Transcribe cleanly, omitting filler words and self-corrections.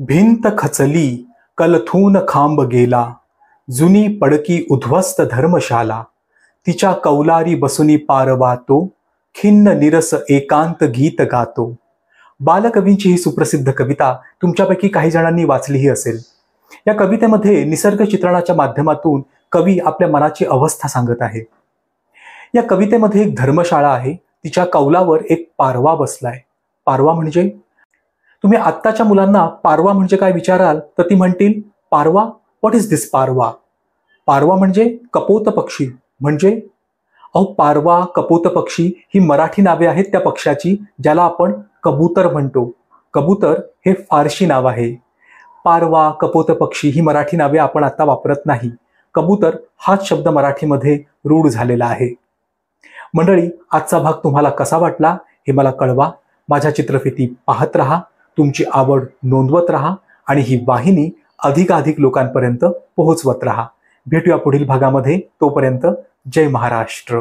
भिंत खचली कलथून खांब गेला, जुनी पडकी उद्ध्वस्त धर्मशाला, तिच्या कौलारी बसुनी पारवा तो, खिन्न निरस एकांत गीत गातो. बालकवींची ही सुप्रसिद्ध कविता तुमच्यापैकी काही जणांनी वाचलीही असेल. या कवितेमध्ये निसर्ग चित्रणाच्या माध्यमातून कवी आपल्या मनाची अवस्था सांगत आहे. या कवितेमध्ये एक धर्मशाळा आहे, तिच्या कौलावर एक पारवा बसलाय. पारवा म्हणजे, तुम्ही आत्ताच्या मुलांना पारवा म्हणजे काय विचाराल तर ती म्हणतील, पारवा, व्हॉट इज दिस पारवा? पारवा म्हणजे कपोत पक्षी. म्हणजे अहो, पारवा, कपोत पक्षी ही मराठी नावे आहेत त्या पक्षाची, ज्याला आपण कबूतर म्हणतो. कबूतर हे फारशी नाव आहे. पारवा, कपोत पक्षी ही मराठी नावे आपण आता वापरत नाही. कबूतर हाच शब्द मराठीमध्ये रूढ झालेला आहे. मंडळी, आजचा भाग तुम्हाला कसा वाटला हे मला कळवा. माझ्या चित्रफिती पाहत राहा, तुमची आवड नोंदवत राहा आणि ही वाहिनी अधिकाधिक लोकांपर्यंत पोहोचवत राहा. भेटूया पुढील भागामध्ये. तोपर्यंत जय महाराष्ट्र.